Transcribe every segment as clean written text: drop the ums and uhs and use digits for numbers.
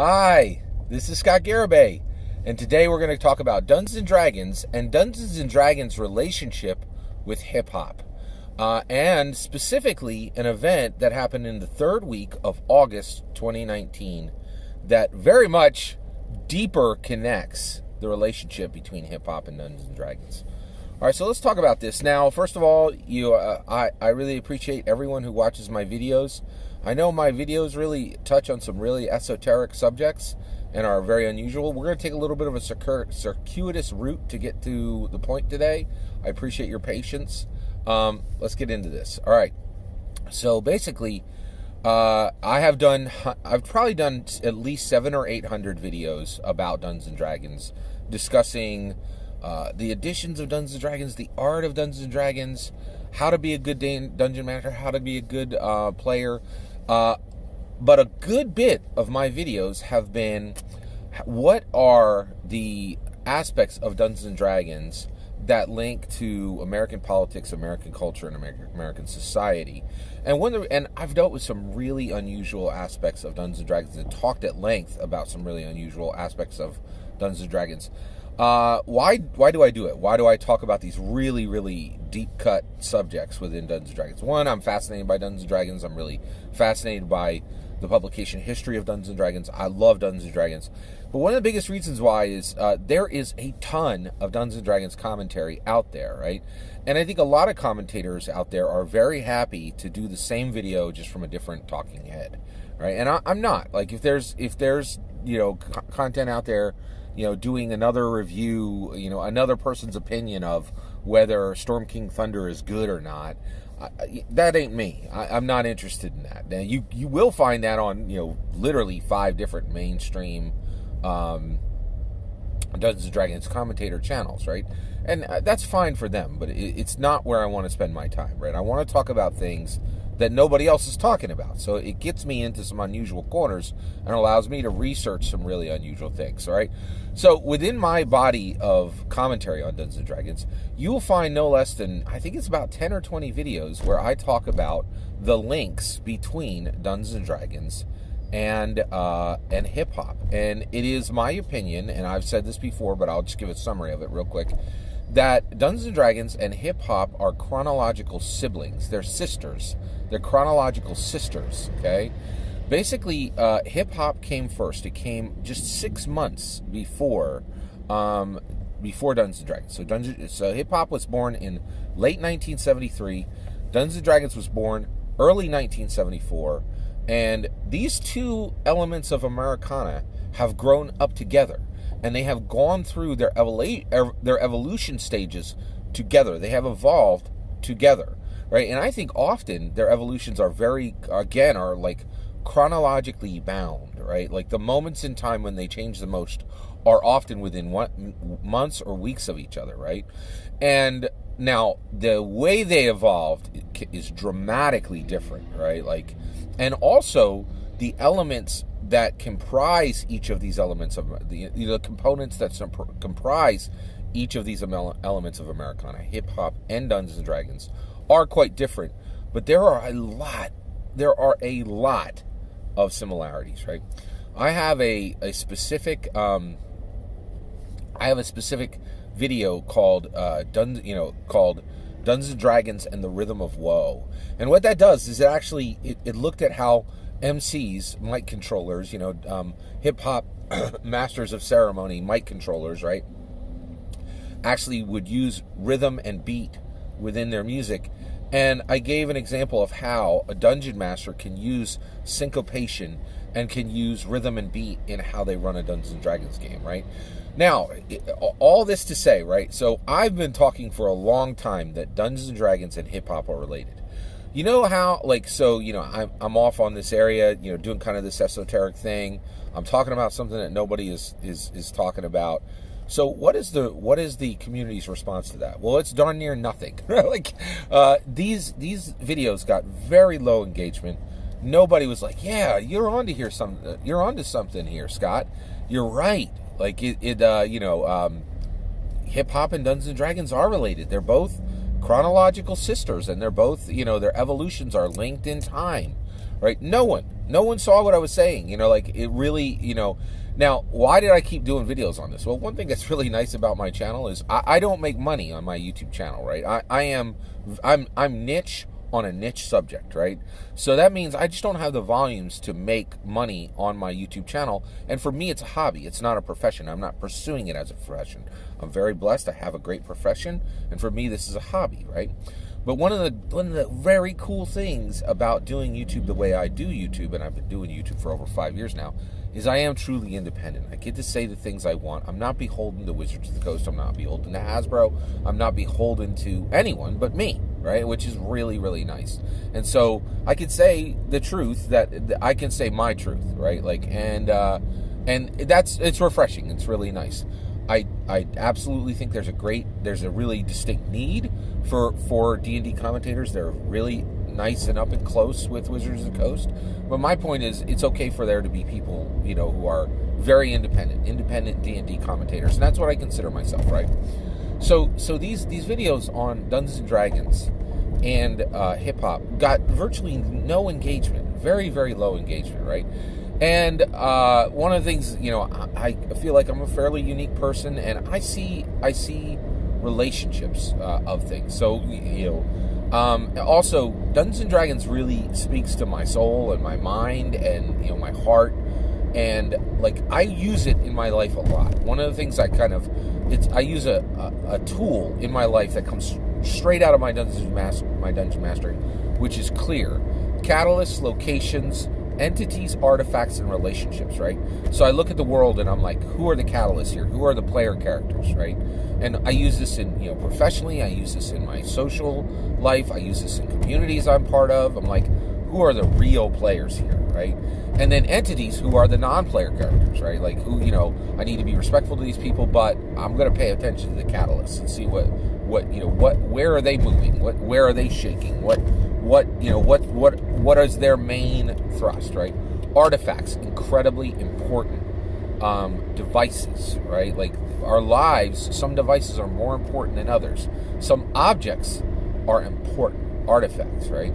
Hi, this is Scott Garibay, and today we're going to talk about Dungeons & Dragons and Dungeons & Dragons' relationship with hip-hop, and specifically an event that happened in the third week of August 2019 that very much deeper connects the relationship between hip-hop and Dungeons & Dragons. All right, so let's talk about this. Now, first of all, I really appreciate everyone who watches my videos. I know my videos really touch on some really esoteric subjects and are very unusual. We're going to take a little bit of a circuitous route to get to the point today. I appreciate your patience. Let's get into this. All right. So basically, I've probably done at least 700 or 800 videos about Dungeons & Dragons, discussing the additions of Dungeons & Dragons, the art of Dungeons & Dragons, how to be a good dungeon master, how to be a good player. But a good bit of my videos have been, what are the aspects of Dungeons & Dragons that link to American politics, American culture, and American society. And I've dealt with some really unusual aspects of Dungeons & Dragons and talked at length about some really unusual aspects of Dungeons & Dragons. Why do I do it? Why do I talk about these really, really deep-cut subjects within Dungeons & Dragons? One, I'm fascinated by Dungeons & Dragons. I'm really fascinated by the publication history of Dungeons & Dragons. I love Dungeons & Dragons. But one of the biggest reasons why is there is a ton of Dungeons & Dragons commentary out there, right? And I think a lot of commentators out there are very happy to do the same video just from a different talking head, right? And I'm not. Like, if there's content out there, doing another review, another person's opinion of whether Storm King Thunder is good or not, that ain't me. I'm not interested in that. Now, you will find that on, literally 5 different mainstream Dungeons & Dragons commentator channels, right? And that's fine for them, but it's not where I want to spend my time, right? I want to talk about things that nobody else is talking about. So it gets me into some unusual corners and allows me to research some really unusual things, all right? So within my body of commentary on Dungeons & Dragons, you will find no less than, I think it's about 10 or 20 videos where I talk about the links between Dungeons & Dragons and hip-hop. And it is my opinion, and I've said this before, but I'll just give a summary of it real quick, that Dungeons & Dragons and hip-hop are chronological siblings. They're sisters. They're chronological sisters, okay? Basically, hip-hop came first. It came just 6 months before Dungeons & Dragons. So hip-hop was born in late 1973. Dungeons & Dragons was born early 1974. And these two elements of Americana have grown up together. And they have gone through their evolution stages together. They have evolved together, right? And I think often their evolutions are are like chronologically bound, right? Like the moments in time when they change the most are often within months or weeks of each other, right? And now the way they evolved is dramatically different, right? Like, and also the elements that comprise each of these elements of the components that comprise each of these elements of Americana, hip hop and Dungeons and Dragons, are quite different. But there are a lot of similarities, right? I have a specific video called Dungeons and Dragons and the Rhythm of Woe. And what that does is it looked at how MCs, mic controllers, hip-hop masters of ceremony, mic controllers, right, actually would use rhythm and beat within their music. And I gave an example of how a dungeon master can use syncopation and can use rhythm and beat in how they run a Dungeons & Dragons game, right? Now, all this to say, right, so I've been talking for a long time that Dungeons & Dragons and hip-hop are related. You know how, I'm off on this area, doing kind of this esoteric thing. I'm talking about something that nobody is talking about. So what is the community's response to that? Well, it's darn near nothing. These videos got very low engagement. Nobody was like, "Yeah, you're onto something here, Scott. You're right." Hip hop and Dungeons and Dragons are related. They're both chronological sisters, and they're both, their evolutions are linked in time, right? No one No one saw what I was saying. Like it really, Now, why did I keep doing videos on this? Well, one thing that's really nice about my channel is I don't make money on my YouTube channel, right? I'm niche on a niche subject, right? So that means I just don't have the volumes to make money on my YouTube channel. And for me, it's a hobby. It's not a profession. I'm not pursuing it as a profession. I'm very blessed. I have a great profession. And for me, this is a hobby, right? But one of the very cool things about doing YouTube the way I do YouTube, and I've been doing YouTube for over 5 years now, is I am truly independent. I get to say the things I want. I'm not beholden to Wizards of the Coast. I'm not beholden to Hasbro. I'm not beholden to anyone but me, right? Which is really, really nice. And so I can say the truth, that I can say my truth, right? And it's refreshing. It's really nice. I absolutely think there's a really distinct need for D&D commentators. They're really nice and up and close with Wizards of the Coast. But my point is, it's okay for there to be people, who are very independent D&D commentators, and that's what I consider myself, right? So these videos on Dungeons and Dragons and hip hop got virtually no engagement, very, very low engagement, right? And one of the things, I feel like I'm a fairly unique person, and I see relationships of things. So, also, Dungeons and Dragons really speaks to my soul and my mind and, my heart. And, I use it in my life a lot. One of the things I use a tool in my life that comes straight out of my dungeon mastery, which is clear. Catalysts, locations, entities, artifacts, and relationships, right? So I look at the world and I'm like, who are the catalysts here? Who are the player characters, right? And I use this in, professionally. I use this in my social life. I use this in communities I'm part of. I'm like, who are the real players here, right? And then entities, who are the non-player characters, right? Like who, I need to be respectful to these people, but I'm going to pay attention to the catalysts and see where are they moving? Where are they shaking? What is their main thrust, right? Artifacts, incredibly important devices, right? Like our lives, some devices are more important than others. Some objects are important, artifacts, right?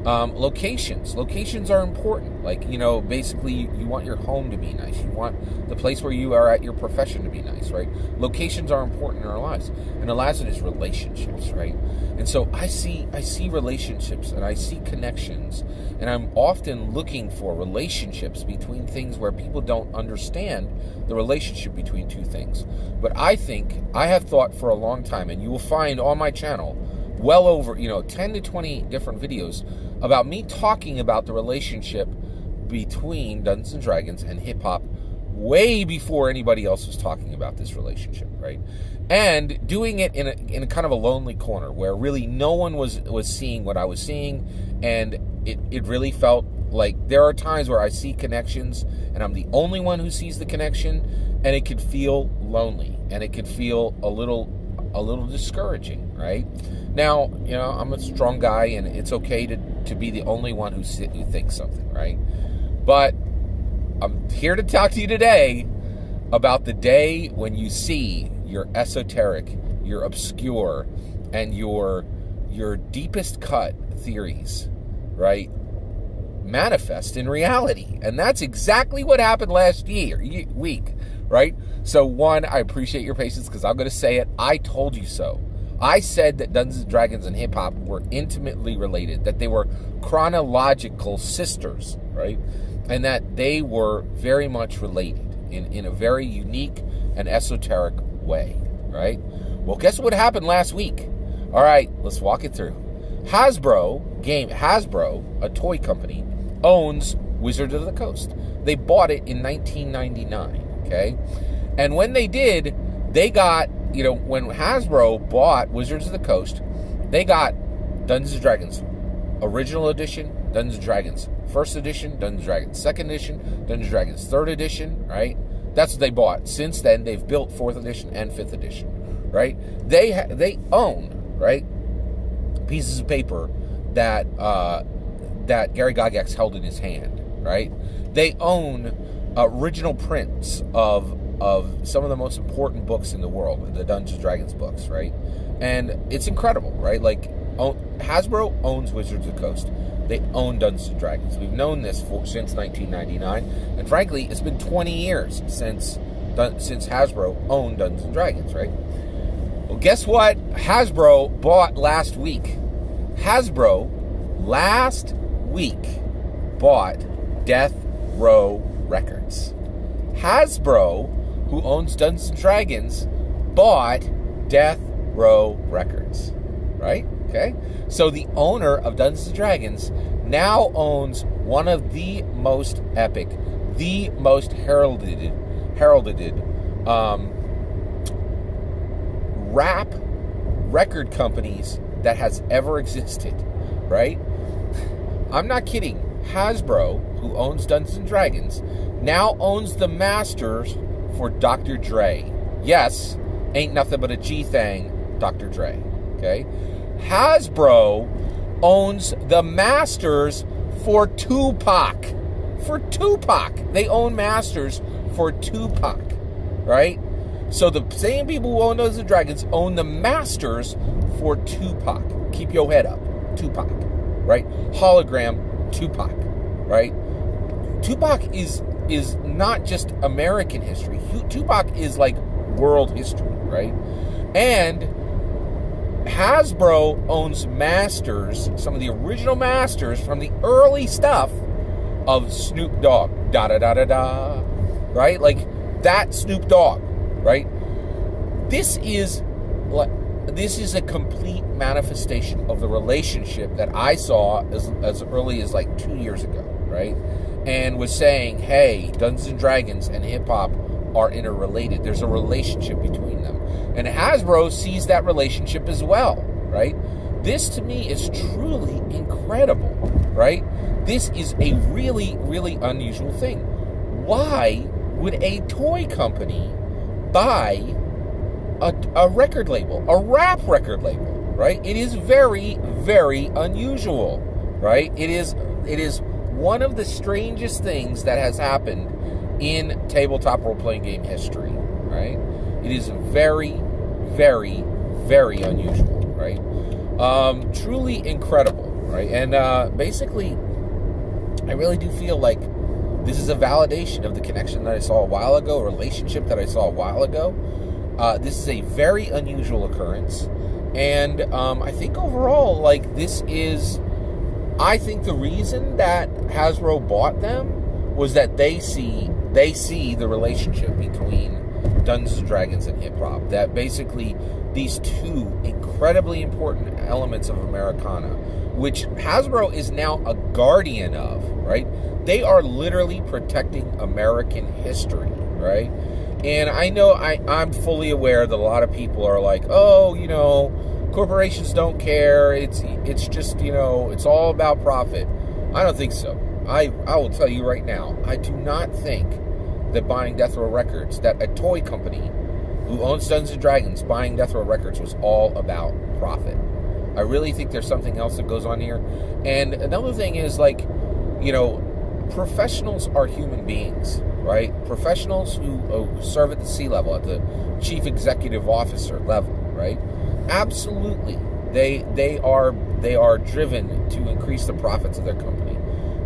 Locations are important. Like, basically you want your home to be nice. You want the place where you are at your profession to be nice, right? Locations are important in our lives. And the last one is relationships, right? And so I see relationships and I see connections, and I'm often looking for relationships between things where people don't understand the relationship between two things. But I have thought for a long time, and you will find on my channel well over 10 to 20 different videos about me talking about the relationship between Dungeons and Dragons and hip hop way before anybody else was talking about this relationship, right? And doing it in a kind of a lonely corner where really no one was seeing what I was seeing, and it really felt like there are times where I see connections and I'm the only one who sees the connection, and it could feel lonely and it could feel a little discouraging, right? Now, I'm a strong guy, and it's okay to be the only one who thinks something, right? But I'm here to talk to you today about the day when you see your esoteric, your obscure, and your deepest cut theories, right, manifest in reality. And that's exactly what happened last week, right? So one, I appreciate your patience because I'm going to say it. I told you so. I said that Dungeons & Dragons and hip-hop were intimately related, that they were chronological sisters, right? And that they were very much related in a very unique and esoteric way, right? Well, guess what happened last week? All right, let's walk it through. Hasbro, a toy company, owns Wizards of the Coast. They bought it in 1999, okay? And when they did, they got, when Hasbro bought Wizards of the Coast, they got Dungeons & Dragons Original Edition, Dungeons & Dragons First Edition, Dungeons & Dragons Second Edition, Dungeons & Dragons Third Edition, right? That's what they bought. Since then, they've built 4th Edition and 5th Edition, right? They own, right, pieces of paper that Gary Gygax held in his hand, right? They own original prints of some of the most important books in the world, the Dungeons & Dragons books, right? And it's incredible, right? Like, Hasbro owns Wizards of the Coast. they own Dungeons & Dragons. We've known this since 1999, and frankly, it's been 20 years since Hasbro owned Dungeons & Dragons, right? Well, guess what Hasbro bought last week? Hasbro last week bought Death Row Records. Hasbro, who owns Dungeons & Dragons, bought Death Row Records, right? Okay, so the owner of Dungeons & Dragons now owns one of the most epic, the most heralded rap record companies that has ever existed, right? I'm not kidding. Hasbro, who owns Dungeons & Dragons, now owns the masters for Dr. Dre. Yes, ain't nothing but a G-thang, Dr. Dre, okay? Hasbro owns the masters for Tupac. For Tupac. They own masters for Tupac, right? So the same people who own Dungeons & Dragons own the masters for Tupac. Keep your head up. Tupac, right? Hologram Tupac, right? Tupac is not just American history. Tupac is like world history, right? And Hasbro owns masters, some of the original masters from the early stuff of Snoop Dogg. Da-da-da-da-da. Right? Like that Snoop Dogg, right? This is a complete manifestation of the relationship that I saw as early as like 2 years ago, right? And was saying, hey, Dungeons & Dragons and hip-hop are interrelated. There's a relationship between them. And Hasbro sees that relationship as well, right? This, to me, is truly incredible, right? This is a really, really unusual thing. Why would a toy company buy a record label, a rap record label, right? It is very, very unusual, right? It is one of the strangest things that has happened in tabletop role-playing game history, right? It is very, very, very unusual, right? Truly incredible, right? And basically, I really do feel like this is a validation of the connection that I saw a while ago, a relationship that I saw a while ago. This is a very unusual occurrence. And I think overall, like, this is... I think the reason that Hasbro bought them was that they see the relationship between Dungeons & Dragons and hip-hop. That basically these two incredibly important elements of Americana, which Hasbro is now a guardian of, right? They are literally protecting American history, right? And I know I'm fully aware that a lot of people are like, oh, you know, corporations don't care. It's just, you know, it's all about profit. I don't think so. I will tell you right now, I do not think that buying Death Row Records, that a toy company who owns Dungeons & Dragons buying Death Row Records was all about profit. I really think there's something else that goes on here. And another thing is, like, you know, professionals are human beings, right? Professionals who serve at the C level, at the chief executive officer level, right? Absolutely, they are driven to increase the profits of their company,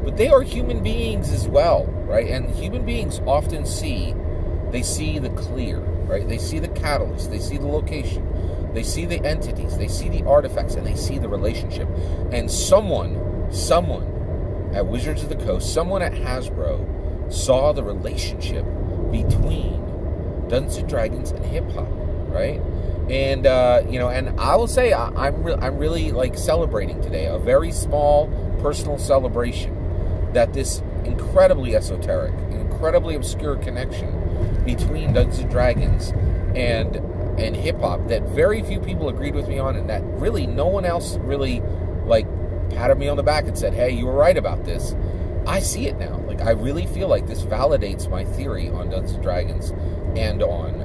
but they are human beings as well, right? And human beings often see the clear, right? They see the catalyst, they see the location, they see the entities, they see the artifacts, and they see the relationship. And someone at Wizards of the Coast, someone at Hasbro saw the relationship between Dungeons & Dragons and hip-hop, right? And, you know, and I will say I'm really, like, celebrating today, a very small personal celebration, that this incredibly esoteric, incredibly obscure connection between Dungeons & Dragons and hip-hop that very few people agreed with me on, and that really no one else really, like, patted me on the back and said, hey, you were right about this. I see it now. Like, I really feel like this validates my theory on Dungeons & Dragons and on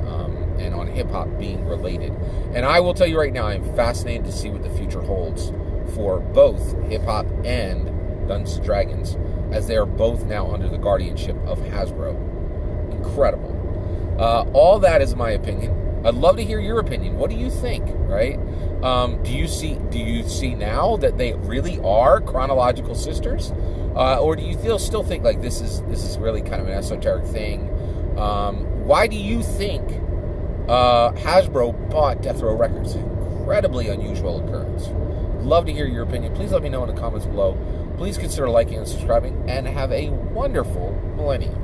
hip-hop being related. And I will tell you right now, I'm fascinated to see what the future holds for both hip-hop and Dungeons & Dragons, as they are both now under the guardianship of Hasbro. Incredible. All that is my opinion. I'd love to hear your opinion. What do you think, right? Do you see now that they really are chronological sisters? Or do you still think like this is really kind of an esoteric thing? Why do you think Hasbro bought Death Row Records? Incredibly unusual occurrence. Love to hear your opinion. Please let me know in the comments below. Please consider liking and subscribing, and have a wonderful millennium.